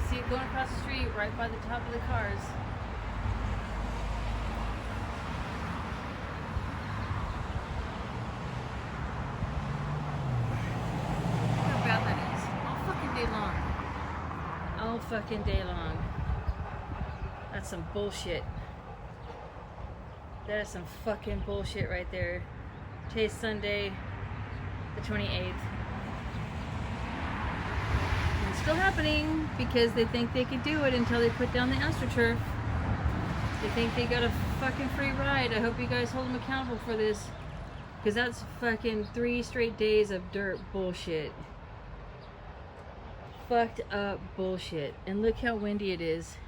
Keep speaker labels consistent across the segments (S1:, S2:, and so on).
S1: You see it going across the street right by the top of the cars. Look how bad that is. All fucking day long. All fucking day long. That's some bullshit. That is some fucking bullshit right there. Today's Sunday, the 28th. And it's still happening because they think they can do it until they put down the AstroTurf. They think they got a fucking free ride. I hope you guys hold them accountable for this. Because that's fucking 3 straight days of dirt bullshit. Fucked up bullshit. And look how windy it is.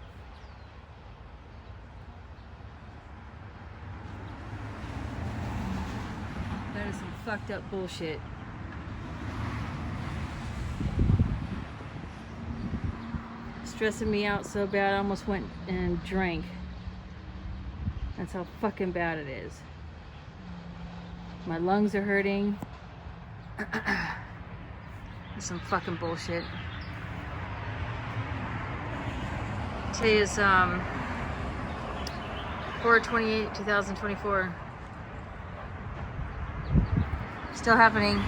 S1: That is some fucked up bullshit. Stressing me out so bad I almost went and drank. That's how fucking bad it is. My lungs are hurting. That's some fucking bullshit. Today is 4/28/2024. Still happening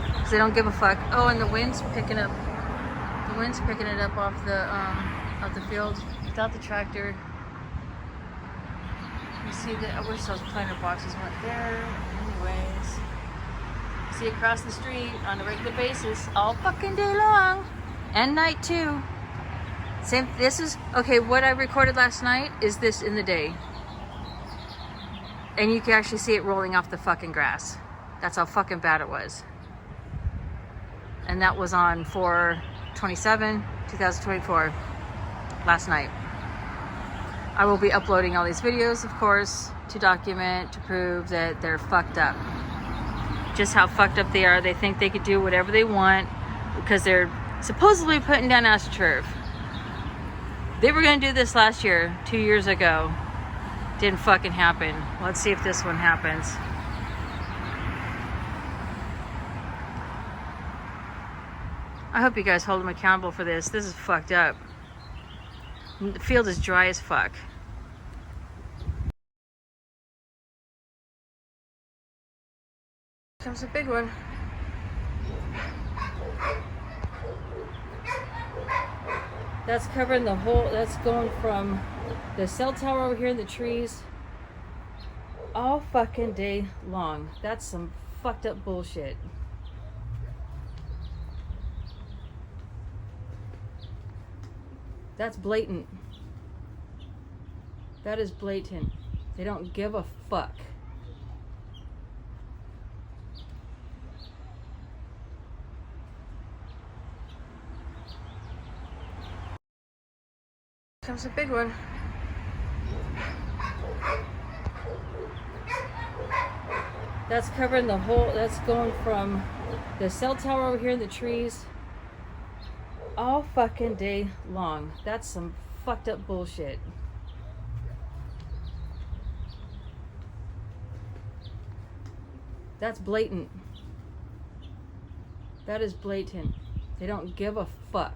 S1: because they don't give a fuck. Oh, and the wind's picking up. The wind's picking it up off the field without the tractor. You see that? I wish those planter boxes went there. Anyways, see across the street on a regular basis all fucking day long and night too. Same. This is okay. What I recorded last night is this in the day, and you can actually see it rolling off the fucking grass. That's how fucking bad it was. And that was on 4/27/2024, last night. I will be uploading all these videos, of course, to document, to prove that they're fucked up. Just how fucked up they are. They think they could do whatever they want because they're supposedly putting down AstroTurf. They were going to do this last year, 2 years ago. Didn't fucking happen. Let's see if this one happens. I hope you guys hold them accountable for this. This is fucked up. The field is dry as fuck. Here comes a big one. That's covering the whole, that's going from the cell tower over here in the trees all fucking day long. That's some fucked up bullshit. That's blatant. That is blatant. They don't give a fuck. Here comes a big one. That's covering the whole, that's going from the cell tower over here in the trees all fucking day long. That's some fucked up bullshit. That's blatant. That is blatant. They don't give a fuck.